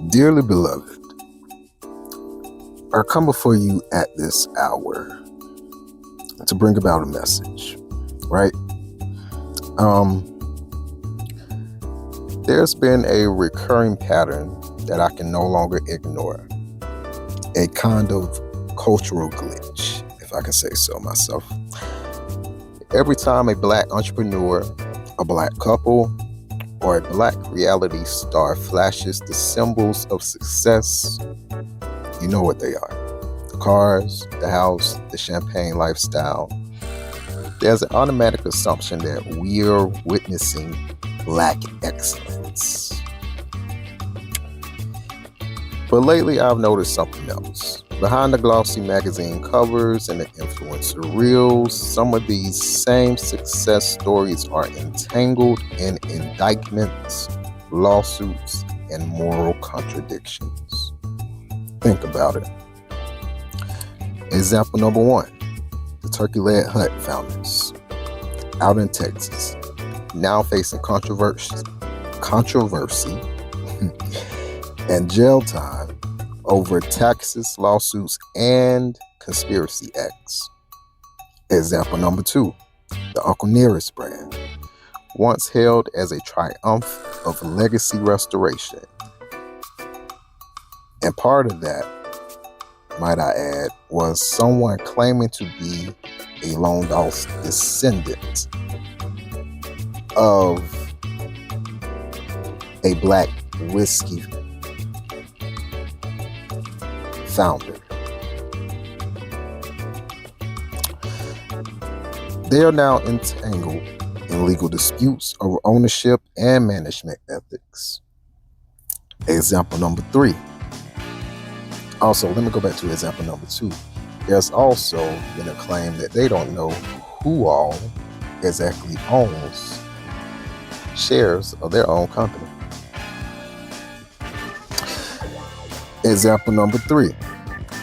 Dearly beloved, I come before you at this hour to bring about a message, right? There's been a recurring pattern that I can no longer ignore, a kind of cultural glitch, if I can say so myself. Every time a Black entrepreneur, a Black couple, or a Black reality star flashes the symbols of success, you know what they are. The cars, the house, the champagne lifestyle. There's an automatic assumption that we're witnessing Black excellence. But lately I've noticed something else. Behind the glossy magazine covers and the influencer reels, some of these same success stories are entangled in indictments, lawsuits, and moral contradictions. Think about it. Example number one, the Turkey-led Hut founders out in Texas, now facing controversy and jail time over taxes, lawsuits, and conspiracy acts. Example number two, the Uncle Nearest brand, once hailed as a triumph of legacy restoration. And part of that, might I add, was someone claiming to be a long lost descendant of a Black whiskey founder. They are now entangled in legal disputes over ownership and management ethics. Example number three. Also, let me go back to example number two. There's also been a claim that they don't know who all exactly owns shares of their own company. Example number three.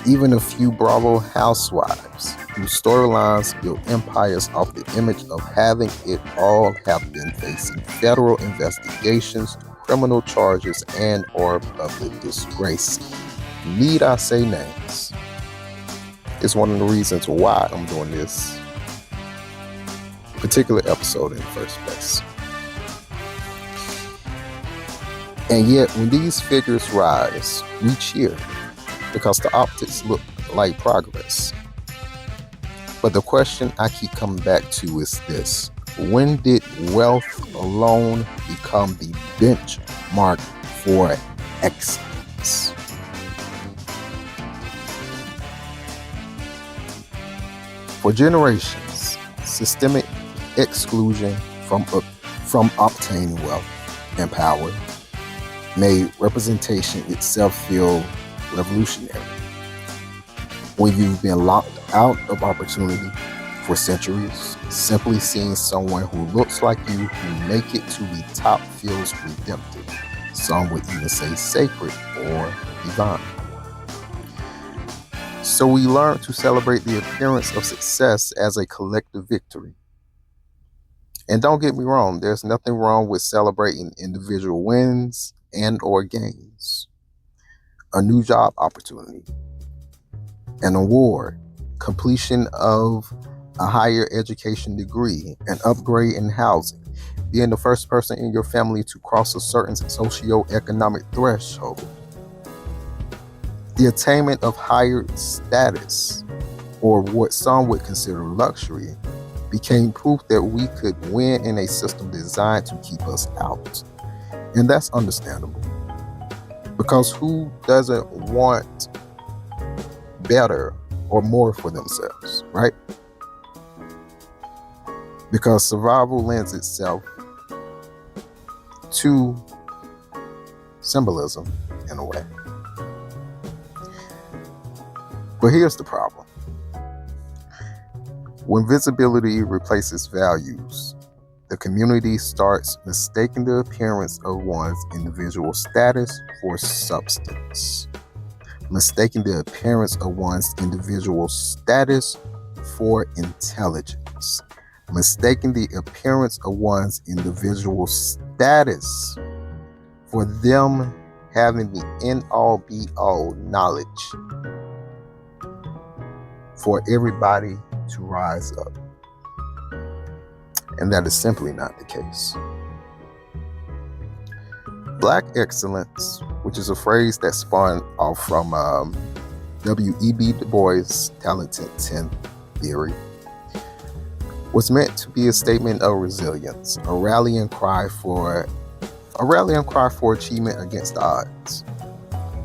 Even a few Bravo housewives whose storylines built empires off the image of having it all have been facing federal investigations, criminal charges, and or public disgrace. Need I say names? It's one of the reasons why I'm doing this particular episode in the first place. And yet, when these figures rise, we cheer because the optics look like progress. But the question I keep coming back to is this: when did wealth alone become the benchmark for excellence? For generations, systemic exclusion from obtaining wealth and power made representation itself feel revolutionary. When you've been locked out of opportunity for centuries, simply seeing someone who looks like you who make it to the top feels redemptive. Some would even say sacred or divine. So we learn to celebrate the appearance of success as a collective victory. And don't get me wrong, there's nothing wrong with celebrating individual wins and or gains. A new job opportunity, an award, completion of a higher education degree, an upgrade in housing, being the first person in your family to cross a certain socioeconomic threshold, the attainment of higher status, or what some would consider luxury, became proof that we could win in a system designed to keep us out. And that's understandable, because who doesn't want better or more for themselves, right? Because survival lends itself to symbolism in a way. But here's the problem. When visibility replaces values, the community starts mistaking the appearance of one's individual status for substance, mistaking the appearance of one's individual status for intelligence, mistaking the appearance of one's individual status for them having the end-all be-all knowledge for everybody to rise up. And that is simply not the case. Black excellence, which is a phrase that spawned off from W.E.B. Du Bois' talented 10 theory, was meant to be a statement of resilience, a rallying cry for achievement against the odds.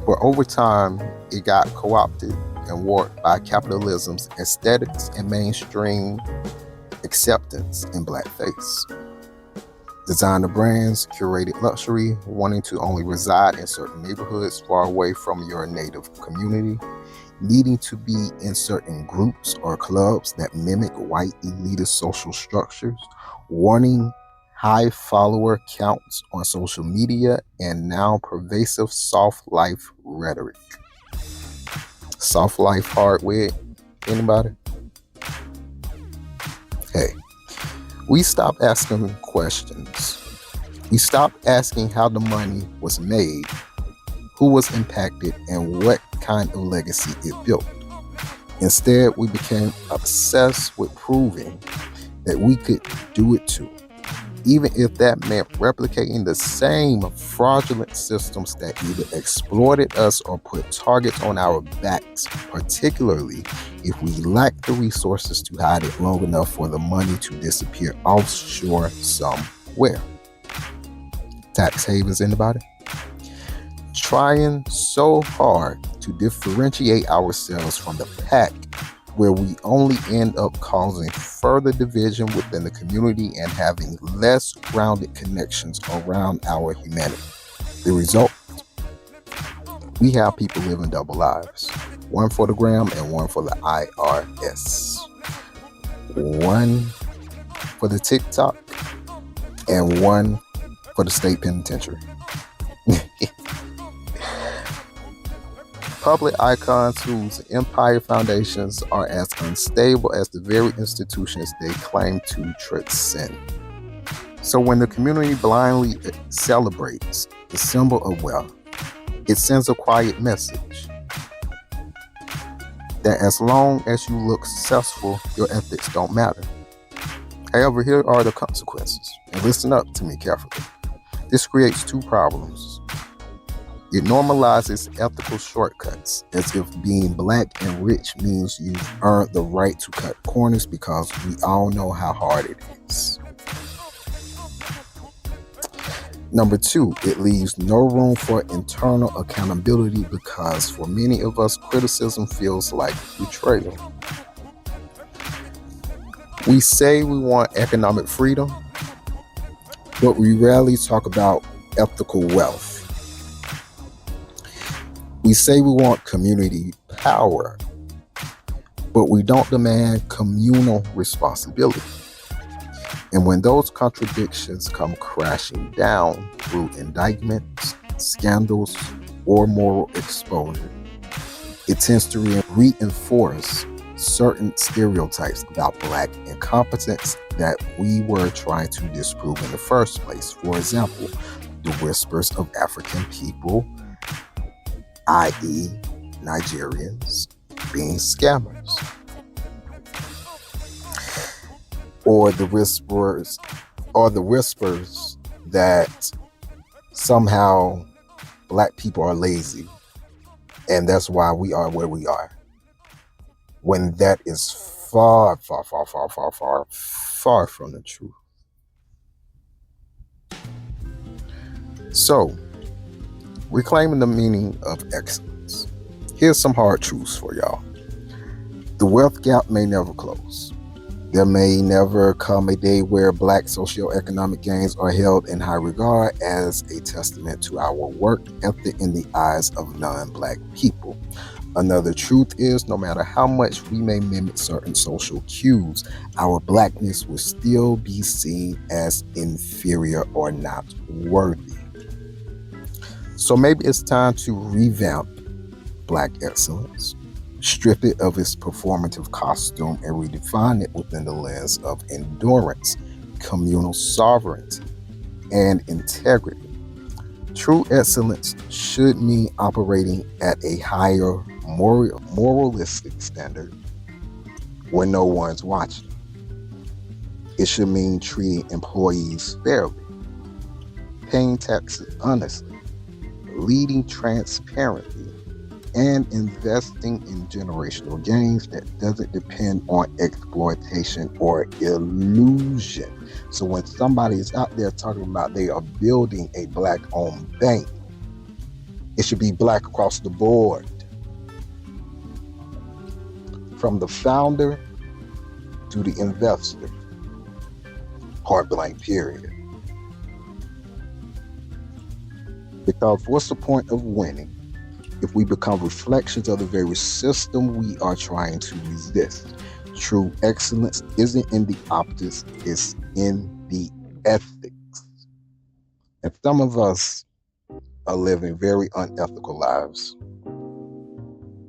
But over time, it got co-opted and warped by capitalism's aesthetics and mainstream acceptance in blackface. Designer brands, curated luxury, wanting to only reside in certain neighborhoods far away from your native community, needing to be in certain groups or clubs that mimic white elitist social structures, wanting high follower counts on social media, and now pervasive soft life rhetoric. Soft life hard wig? Anybody? Hey, we stopped asking questions. We stopped asking how the money was made, who was impacted, and what kind of legacy it built. Instead, we became obsessed with proving that we could do it too, even if that meant replicating the same fraudulent systems that either exploited us or put targets on our backs, particularly if we lacked the resources to hide it long enough for the money to disappear offshore somewhere. Tax havens, anybody? Trying so hard to differentiate ourselves from the pack, where we only end up causing further division within the community and having less grounded connections around our humanity. The result? We have people living double lives. One for the gram and one for the IRS. One for the TikTok and one for the state penitentiary. Public icons whose empire foundations are as unstable as the very institutions they claim to transcend. So when the community blindly celebrates the symbol of wealth, it sends a quiet message that as long as you look successful, your ethics don't matter. However, here are the consequences. And listen up to me carefully. This creates two problems. It normalizes ethical shortcuts, as if being black and rich means you've earned the right to cut corners, because we all know how hard it is. Number two, it leaves no room for internal accountability, because for many of us, criticism feels like betrayal. We say we want economic freedom, but we rarely talk about ethical wealth. We say we want community power, but we don't demand communal responsibility. And when those contradictions come crashing down through indictments, scandals, or moral exposure, it tends to reinforce certain stereotypes about black incompetence that we were trying to disprove in the first place. For example, the whispers of African people, i.e. Nigerians, being scammers. Or the whispers that somehow black people are lazy and that's why we are where we are. When that is far, far, far, far, far, far, far from the truth. So, reclaiming the meaning of excellence. Here's some hard truths for y'all. The wealth gap may never close. There may never come a day where black socioeconomic gains are held in high regard as a testament to our work ethic in the eyes of non-black people. Another truth is, no matter how much we may mimic certain social cues, our blackness will still be seen as inferior or not worthy. So maybe it's time to revamp black excellence, strip it of its performative costume, and redefine it within the lens of endurance, communal sovereignty, and integrity. True excellence should mean operating at a higher moralistic standard when no one's watching. It should mean treating employees fairly, paying taxes honestly, leading transparently, and investing in generational gains that doesn't depend on exploitation or illusion. So when somebody is out there talking about they are building a Black-owned bank, it should be Black across the board. From the founder to the investor. Point blank, period. Because what's the point of winning if we become reflections of the very system we are trying to resist? True excellence isn't in the optics, it's in the ethics. And some of us are living very unethical lives.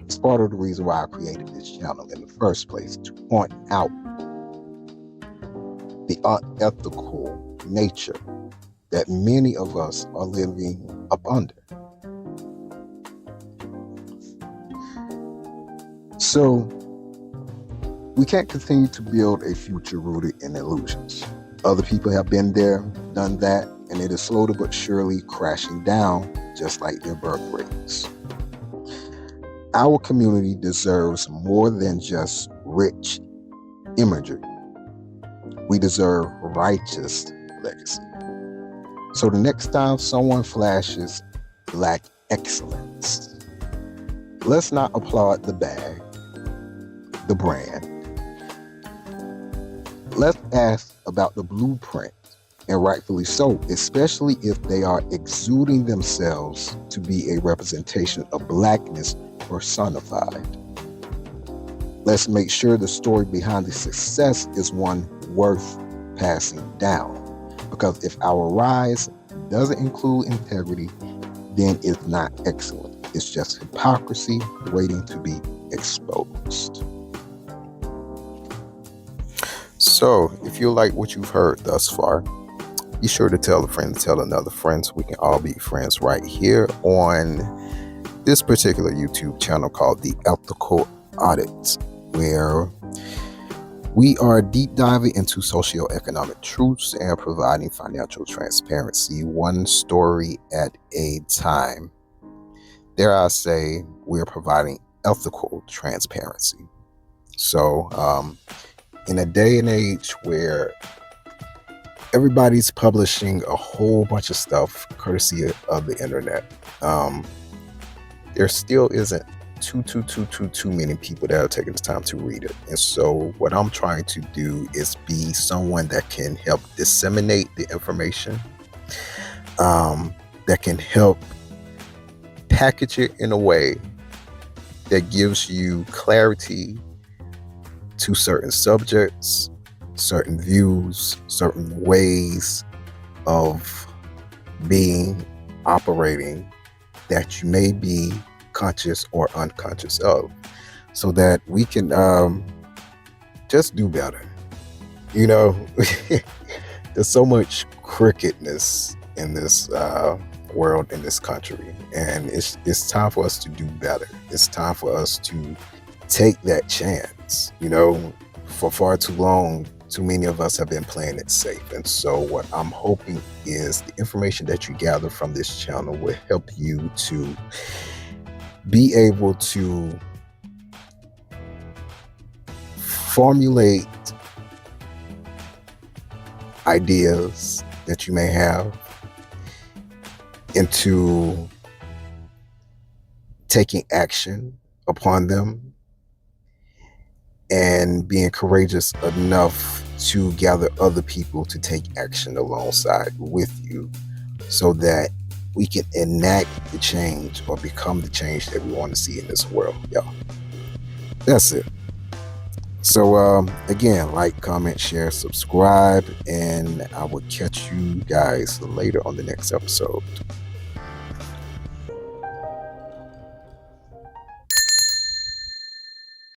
It's part of the reason why I created this channel in the first place, to point out the unethical nature that many of us are living up under. So we can't continue to build a future rooted in illusions. Other people have been there, done that, and it is slowly but surely crashing down, just like their birth rates. Our community deserves more than just rich imagery. We deserve righteous legacy. So the next time someone flashes Black excellence, let's not applaud the bag, the brand. Let's ask about the blueprint, and rightfully so, especially if they are exuding themselves to be a representation of Blackness personified. Let's make sure the story behind the success is one worth passing down. Because if our rise doesn't include integrity, then it's not excellent. It's just hypocrisy waiting to be exposed. So, if you like what you've heard thus far, be sure to tell a friend to tell another friend so we can all be friends right here on this particular YouTube channel called the Ethical Audit, where we are deep diving into socioeconomic truths and providing financial transparency, one story at a time. Dare I say, we're providing ethical transparency. So, in a day and age where everybody's publishing a whole bunch of stuff courtesy of the internet, there still isn't too many people that are taking the time to read it. And so what I'm trying to do is be someone that can help disseminate the information, that can help package it in a way that gives you clarity to certain subjects, certain views, certain ways of being, operating, that you may be conscious or unconscious of, so that we can just do better. You know, there's so much crookedness in this world, in this country, and it's time for us to do better. It's time for us to take that chance. You know, for far too long, too many of us have been playing it safe. And so what I'm hoping is the information that you gather from this channel will help you to be able to formulate ideas that you may have into taking action upon them and being courageous enough to gather other people to take action alongside with you, so that we can enact the change or become the change that we want to see in this world, y'all. That's it. So again, like, comment, share, subscribe, and I will catch you guys later on the next episode.